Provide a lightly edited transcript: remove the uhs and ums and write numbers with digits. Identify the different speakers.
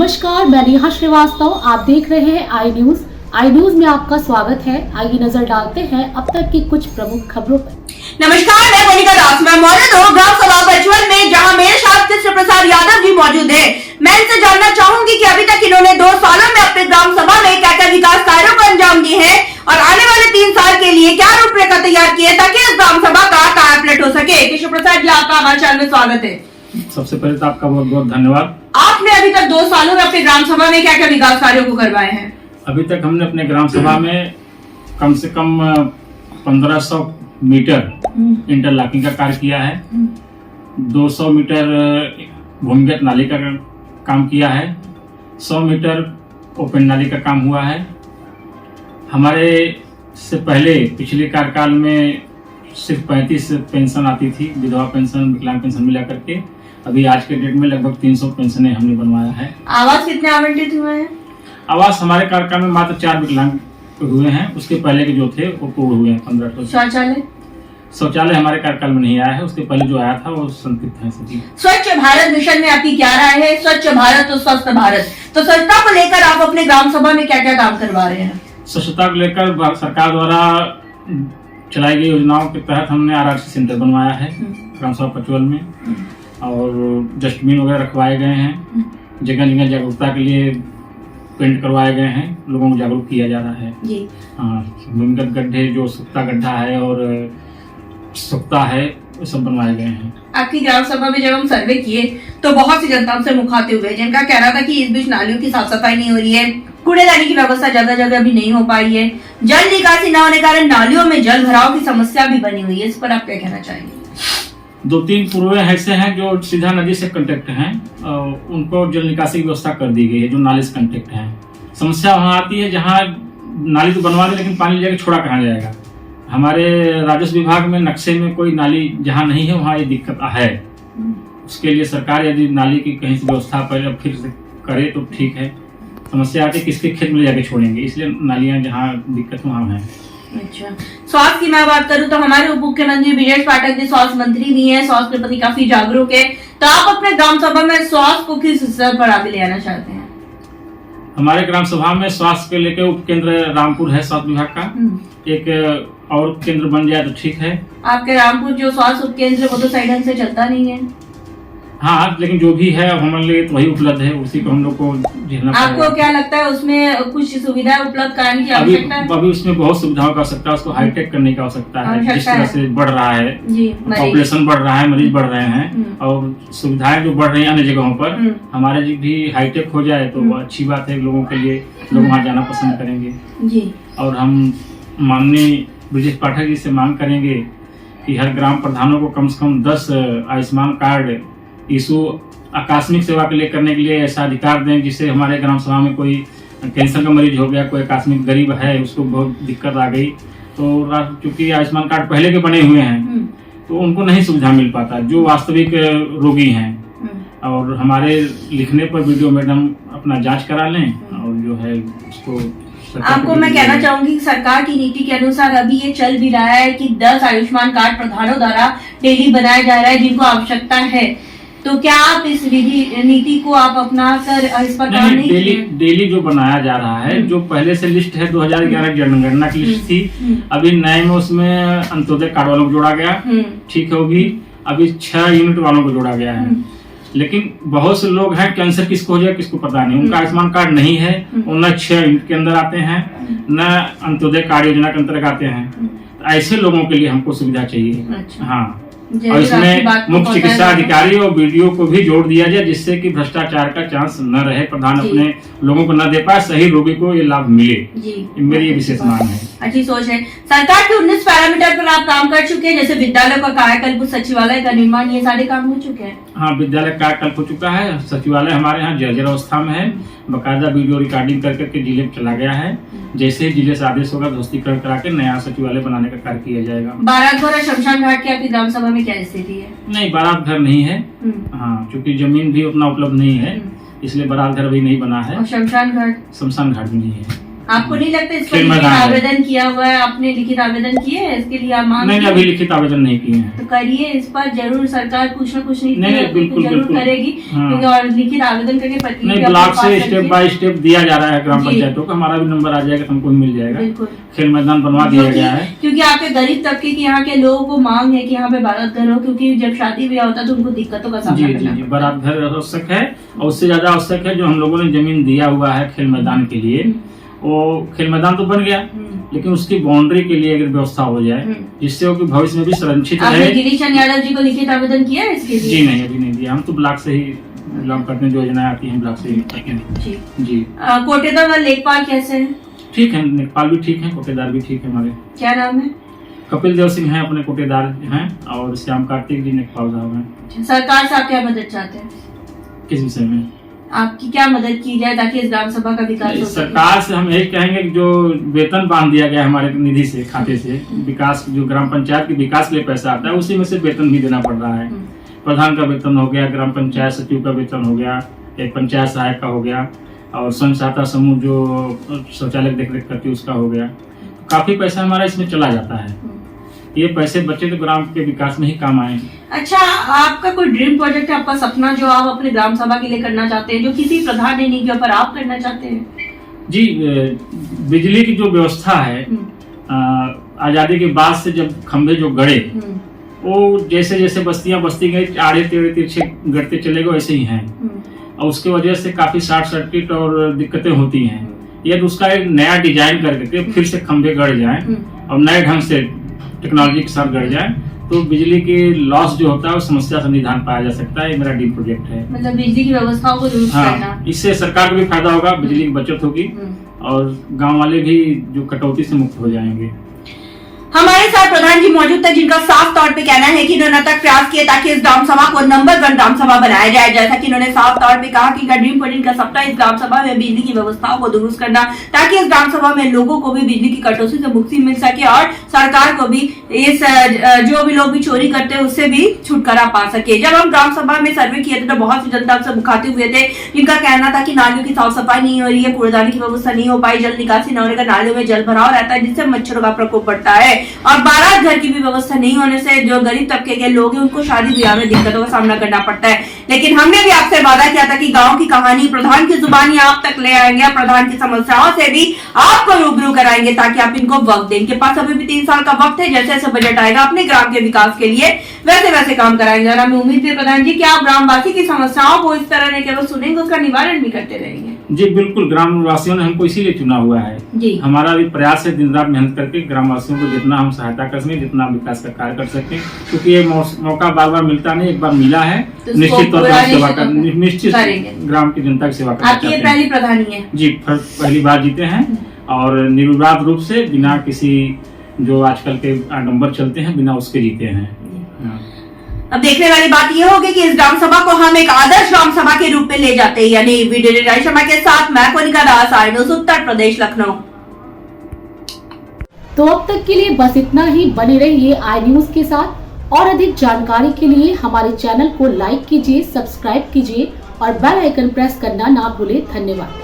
Speaker 1: नमस्कार, मैं नेहा श्रीवास्तव। आप देख रहे हैं आई न्यूज। आई न्यूज में आपका स्वागत है। आइए नजर डालते हैं अब तक की कुछ प्रमुख खबरों पर।
Speaker 2: नमस्कार, मैं मोनिका दास। मैं मौजूद हूँ ग्राम सभा बचवन में, जहाँ मेरे साथ कृष्ण प्रसाद यादव जी मौजूद है। मैं इनसे जानना चाहूंगी कि अभी तक इन्होंने 2 सालों में अपने ग्राम सभा में क्या क्या विकास कार्यों को अंजाम दिए हैं और आने वाले 3 साल के लिए क्या रूपरेखा तैयार की है ताकि इस ग्राम सभा का कायापलट हो सके। कृष्ण प्रसाद जी, आपका हमारे चैनल में स्वागत है।
Speaker 3: सबसे पहले तो आपका बहुत बहुत धन्यवाद।
Speaker 2: आपने अभी तक 2 सालों में अपने ग्राम सभा में क्या क्या विकास कार्यों को करवाए हैं?
Speaker 3: अभी तक हमने अपने ग्राम सभा में कम से कम 1500 मीटर इंटरलॉकिंग का कार्य किया है। 200 मीटर भूमिगत नाली का काम किया है। 100 मीटर ओपन नाली का काम हुआ है। हमारे से पहले पिछले कार्यकाल में सिर्फ 35 पेंशन आती थी, विधवा पेंशन, विकलांग पेंशन मिला करके। अभी आज के डेट में लगभग 300 पेंशनें हमने बनवाया है।
Speaker 2: आवास कितने आवंटित हुए हैं?
Speaker 3: आवास हमारे कार्यकाल में मात्र 4 विकलांग हुए हैं। उसके पहले के जो थे वो पूर्ण हुए हैं 1500। शौचालय हमारे कार्यकाल में नहीं आया है। उसके पहले जो आया था वो संतृप्त है सभी।
Speaker 2: स्वच्छ भारत मिशन में आपकी क्या राय है? स्वच्छ भारत तो स्वस्थ भारत, तो स्वच्छता को लेकर आप अपने ग्राम सभा में क्या क्या काम करवा रहे हैं?
Speaker 3: स्वच्छता को लेकर सरकार द्वारा चलाई गई योजनाओं के तहत हमने आरआरसी सेंटर बनवाया है ग्राम सभा पचवल में, और डस्टबिन वगैरह रखवाए गए हैं। जगह जगह जागरूकता के लिए पेंट करवाए गए हैं। लोगों को जागरूक किया जा रहा है जी। भूमिगत गड्ढे, जो सुख्ता गड्ढा है और सुख्ता है, वो सब बनवाए गए हैं।
Speaker 2: आपकी ग्राम सभा में जब हम सर्वे किए तो बहुत सी जनता हमसे मुखातिब हुए, जिनका कहना था कि इस बीच नालियों की साफ सफाई नहीं हो रही है, कूड़ेदानी की व्यवस्था जगह जगह भी नहीं हो पाई है, जल निकासी न होने के कारण नालियों में जल भराव की समस्या भी बनी हुई है। इस पर आप क्या कहना चाहेंगे?
Speaker 3: 2-3 पूर्व ऐसे हैं जो सीधा नदी से कंटेक्ट हैं, उनको जल निकासी की व्यवस्था कर दी गई है, जो नाली से कंटेक्ट हैं। समस्या वहाँ आती है जहाँ नाली तो बनवा दे, लेकिन पानी जाके छोड़ा कहाँ जाएगा। हमारे राजस्व विभाग में नक्शे में कोई नाली जहाँ नहीं है वहाँ ये दिक्कत है। उसके लिए सरकार यदि नाली की कहीं से व्यवस्था पहले फिर से करे तो ठीक है। समस्या आती है किसके खेत में ले जाके छोड़ेंगे, इसलिए नालियाँ जहाँ दिक्कत वहाँ है।
Speaker 2: अच्छा, स्वास्थ्य की मैं बात करूं तो हमारे उप मुख्यमंत्री ब्रिजेश पाठक जी स्वास्थ्य मंत्री भी हैं, स्वास्थ्य के प्रति काफी जागरूक है। तो आप अपने ग्राम सभा में स्वास्थ्य को किस स्तर पर आगे ले आना चाहते हैं?
Speaker 3: हमारे ग्राम सभा में स्वास्थ्य के लेकर उप केंद्र रामपुर है स्वास्थ्य विभाग का, एक और केंद्र बन जाए तो ठीक है।
Speaker 2: आपके रामपुर जो स्वास्थ्य उप केंद्र वो तो सही ढंग से चलता नहीं है।
Speaker 3: हाँ, लेकिन जो भी है हमारे लिए तो वही उपलब्ध है, उसी को हम लोग को झेलना पड़ेगा।
Speaker 2: आपको क्या लगता है उसमें कुछ सुविधाएं उपलब्ध कराने की आवश्यकता है?
Speaker 3: अभी उसमें बहुत सुविधाओं की आवश्यकता है, उसको हाईटेक करने की आवश्यकता है। जिस तरह से बढ़ रहा है पॉपुलेशन, बढ़ रहा है, मरीज बढ़ रहे हैं और सुविधाएं जो बढ़ रही हैं अन्य जगहों पर, हमारे भी हाईटेक हो जाए तो अच्छी बात है लोगों के लिए। लोग वहाँ जाना पसंद करेंगे। और हम माननीय ब्रिजेश पाठक जी से मांग करेंगे कि हर ग्राम प्रधानों को कम से कम 10 आयुष्मान कार्ड इशू आकस्मिक सेवा के लिए करने के लिए ऐसा अधिकार दें, जिससे हमारे ग्राम सभा में कोई कैंसर का मरीज हो गया, कोई आकस्मिक गरीब है, उसको बहुत दिक्कत आ गई, तो चूंकि आयुष्मान कार्ड पहले के बने हुए हैं तो उनको नहीं सुविधा मिल पाता, जो वास्तविक रोगी हैं। और हमारे लिखने पर वीडियो मैडम अपना जांच करा लें और जो है उसको।
Speaker 2: आपको मैं कहना चाहूंगी कि सरकार की नीति के अनुसार अभी ये चल भी रहा है कि 10 आयुष्मान कार्ड प्रधानों द्वारा डेली बनाया जा रहा है जिनको आवश्यकता है। तो क्या आप इस नीति को आप अपना कर इस पर काम नहीं
Speaker 3: डेली जो बनाया जा रहा है, जो पहले से लिस्ट है 2011 जनगणना की लिस्ट थी, अभी नए में उसमें अंत्योदय कार्ड वालों को जोड़ा गया, ठीक होगी। अभी 6 यूनिट वालों को जोड़ा गया है, लेकिन बहुत से लोग हैं कैंसर किसको हो जाए किसको पता नहीं, उनका आयुष्मान कार्ड नहीं है, न 6 यूनिट के अंदर आते हैं, न अंत्योदय कार्ड योजना के अंतर्गत आते हैं। ऐसे लोगों के लिए हमको सुविधा चाहिए।
Speaker 2: अच्छा।
Speaker 3: हाँ, और इसमें मुख्य चिकित्सा अधिकारी और बीडीओ को भी जोड़ दिया जाए, जिससे कि भ्रष्टाचार का चांस न रहे, प्रधान अपने लोगों को न दे पाए, सही रोगी को ये लाभ मिले। मेरी ये विशेष मांग है।
Speaker 2: अच्छी सोच है। सरकार के 19 पैरामीटर पर आप काम कर चुके हैं, जैसे विद्यालय का कायाकल्प, सचिवालय का निर्माण, ये सारे काम हो चुके हैं।
Speaker 3: हाँ, विद्यालय कायाकल्प हो चुका है। सचिवालय हमारे यहाँ जर्जर अवस्था में है, बाकायदा वीडियो रिकॉर्डिंग करके जिले में चला गया है। जैसे ही जिले से आदेश होगा ध्वस्तीकरण करा के नया सचिवालय बनाने का कार्य किया जाएगा। बारात
Speaker 2: घर और शमशान घाट की आपकी ग्राम सभा में क्या स्थिति है?
Speaker 3: नहीं, बारात घर नहीं है। हाँ, क्योंकि जमीन भी उतना उपलब्ध नहीं है, इसलिए बारात घर भी नहीं बना है।
Speaker 2: और शमशान घाट?
Speaker 3: शमशान घाट भी नहीं है।
Speaker 2: आपको नहीं लगता इस पर
Speaker 3: खेल
Speaker 2: लिखित
Speaker 3: मैदान है।
Speaker 2: आवेदन किया हुआ है? आपने लिखित आवेदन किए है इसके लिए? आप मांग
Speaker 3: नहीं, अभी लिखित आवेदन नहीं किए हैं।
Speaker 2: तो करिए इस पर, जरूर सरकार कुछ न कुछ
Speaker 3: नहीं, बिल्कुल,
Speaker 2: जरूर
Speaker 3: बिल्कुल।
Speaker 2: करेगी।
Speaker 3: हाँ।
Speaker 2: क्योंकि और लिखित आवेदन करके प्रतिलिपि
Speaker 3: नहीं,
Speaker 2: अपने
Speaker 3: ब्लॉक
Speaker 2: पास
Speaker 3: से
Speaker 2: रखिए।
Speaker 3: स्टेप बाय स्टेप दिया जा रहा है ग्राम
Speaker 2: जी।
Speaker 3: पंचायतों को। हमारा भी नंबर आ जाएगा, हमको भी मिल जाएगा।
Speaker 2: बिल्कुल।
Speaker 3: खेल मैदान बनवा दिया गया है।
Speaker 2: क्योंकि आपके गरीब तबके के यहाँ के लोगों को मांग है कि यहाँ पे बारात घर हो, क्योंकि जब शादी ब्याह होता है तो उनको दिक्कतों का
Speaker 3: जी
Speaker 2: सामना
Speaker 3: जी
Speaker 2: करना
Speaker 3: जी,
Speaker 2: पड़ता
Speaker 3: बारात घर आवश्यक है और उससे ज्यादा आवश्यक है जो हम लोगों ने जमीन दिया हुआ है खेल मैदान के लिए। वो खेल मैदान तो बन गया, लेकिन उसकी बाउंड्री के लिए अगर व्यवस्था हो जाए जिससे वो कि भविष्य में भी संरक्षित
Speaker 2: आपने
Speaker 3: रहे।
Speaker 2: गिरीश चंद यादव जी को लिखित आवेदन किया है इसके लिए?
Speaker 3: जी नहीं, अभी नहीं दिया। हम तो ब्लॉक से ही ब्लॉक करने जो योजनाएं आती हैं ब्लॉक से ही करते हैं।
Speaker 2: जी।
Speaker 3: जी
Speaker 2: कोटेदार व लेखपाल कैसे है?
Speaker 3: ठीक है, लेखपाल भी ठीक है, कोटेदार भी ठीक है। हमारे
Speaker 2: क्या नाम है?
Speaker 3: कपिल देव सिंह हैं अपने कोटेदार हैं, और श्याम कार्तिक जी लेखपाल साहब हैं।
Speaker 2: सरकार से आप क्या मदद चाहते हैं?
Speaker 3: किस विषय में?
Speaker 2: आपकी क्या मदद की जाए ताकि इस ग्राम सभा का विकास हो सके?
Speaker 3: सरकार से हम यही कहेंगे कि जो वेतन बांध दिया गया है हमारे निधि से, खाते से, विकास जो ग्राम पंचायत के विकास के लिए पैसा आता है उसी में से वेतन भी देना पड़ रहा है। प्रधान का वेतन हो गया, ग्राम पंचायत सचिव का वेतन हो गया, एक पंचायत सहायक का हो गया, और स्वयं सहायता समूह जो शौचालय देख रेख करती है उसका हो गया। काफी पैसा हमारा इसमें चला जाता है। ये पैसे बचे तो ग्राम के विकास में ही काम आएंगे।
Speaker 2: अच्छा, आपका कोई ड्रीम प्रोजेक्ट है, आपका सपना जो आप अपने ग्राम सभा के लिए करना चाहते हैं, जो किसी प्रधान ने नहीं किया पर आप करना चाहते हैं?
Speaker 3: जी, बिजली की जो व्यवस्था है आजादी के बाद से जब खंभे जो गड़े, वो जैसे जैसे बस्तियां बस्ती गई आड़े टेढ़े तिरछे गढ़ते चले गए वैसे ही हैं, और उसके वजह से काफी शॉर्ट सर्किट और दिक्कतें होती हैं। यदि उसका एक नया डिजाइन करके फिर से खंभे गड़ जाए और नए ढंग से टेक्नोलॉजी के साथ गड़ जाए तो बिजली के लॉस जो होता है उस समस्या का निदान पाया जा सकता है। ये मेरा ड्रीम प्रोजेक्ट है।
Speaker 2: मतलब बिजली की व्यवस्थाओं को दुरुस्त करना।
Speaker 3: हाँ, इससे सरकार को भी फायदा होगा, बिजली की बचत होगी और गांव वाले भी जो कटौती से मुक्त हो जाएंगे।
Speaker 2: हमारे साथ प्रधान जी मौजूद थे, जिनका साफ तौर पे कहना है कि इन्होंने तक प्रयास किए ताकि इस ग्राम सभा को नंबर 1 ग्राम सभा बनाया जाए। जैसा कि इन्होंने साफ तौर पे कहा कि ड्रीम प्रोजेक्ट का सपना इस ग्राम सभा में बिजली की व्यवस्थाओं को दुरुस्त करना, ताकि इस ग्राम सभा में लोगों को भी बिजली की कटौती से मुक्ति मिल सके और सरकार को भी इस जो भी लोग भी चोरी करते हैं उससे भी छुटकारा पा सके। जब हम ग्राम सभा में सर्वे किए थे तो बहुत सी जनता से मुखातिब हुए थे, जिनका कहना था कि नालियों की साफ सफाई नहीं हो रही है, कूड़ेदानी की व्यवस्था नहीं हो पाई, जल निकासी न होने का नालियों में जल भराव रहता है जिससे मच्छरों का प्रकोप बढ़ता है, और बारात घर की भी व्यवस्था नहीं होने से जो गरीब तबके के लोग हैं उनको शादी ब्याह में दिक्कतों का सामना करना पड़ता है। लेकिन हमने भी आपसे वादा किया था कि गांव की कहानी प्रधान की जुबानी आप तक ले आएंगे, प्रधान की समस्याओं से भी आपको रूबरू कराएंगे ताकि आप इनको वक्त दें। इनके पास अभी भी 3 साल का वक्त है, जैसे जैसे बजट आएगा अपने ग्राम के विकास के लिए वैसे वैसे काम कराएंगे। और हमें उम्मीद है प्रधान जी कि आप ग्रामवासी की समस्याओं को इस तरह नहीं केवल सुनेंगे, उसका निवारण भी करते रहेंगे।
Speaker 3: जी बिल्कुल, ग्रामवासियों ने हमको इसीलिए चुना हुआ है
Speaker 2: जी।
Speaker 3: हमारा भी प्रयास है दिन रात मेहनत करके ग्रामवासियों को जितना हम सहायता कर सकें, जितना विकास का कार्य कर सकते हैं, क्योंकि ये मौका बार बार मिलता नहीं, एक बार मिला है
Speaker 2: तो
Speaker 3: निश्चित तौर पर सेवा कर,
Speaker 2: निश्चित
Speaker 3: निश्चित ग्राम की जनता की सेवा करना
Speaker 2: आपकी ये
Speaker 3: चाहते हैं।
Speaker 2: पहली प्रधानी है?
Speaker 3: जी, पहली बार जीते हैं और निर्विवाद रूप से, बिना किसी जो आजकल के आडंबर चलते हैं बिना उसके जीते हैं। हाँ।
Speaker 2: अब देखने वाली बात यह होगी कि इस ग्राम सभा को हम एक आदर्श ग्राम सभा के रूप में ले जाते हैं या नहीं। वीडियो राय शर्मा के साथ मैं कोनिका दास, आई न्यूज़ उत्तर प्रदेश, लखनऊ।
Speaker 1: तो अब तक के लिए बस इतना ही। बने रहिए आई न्यूज के साथ और अधिक जानकारी के लिए हमारे चैनल को लाइक कीजिए, सब्सक्राइब कीजिए और बेल आइकन प्रेस करना ना भूले। धन्यवाद।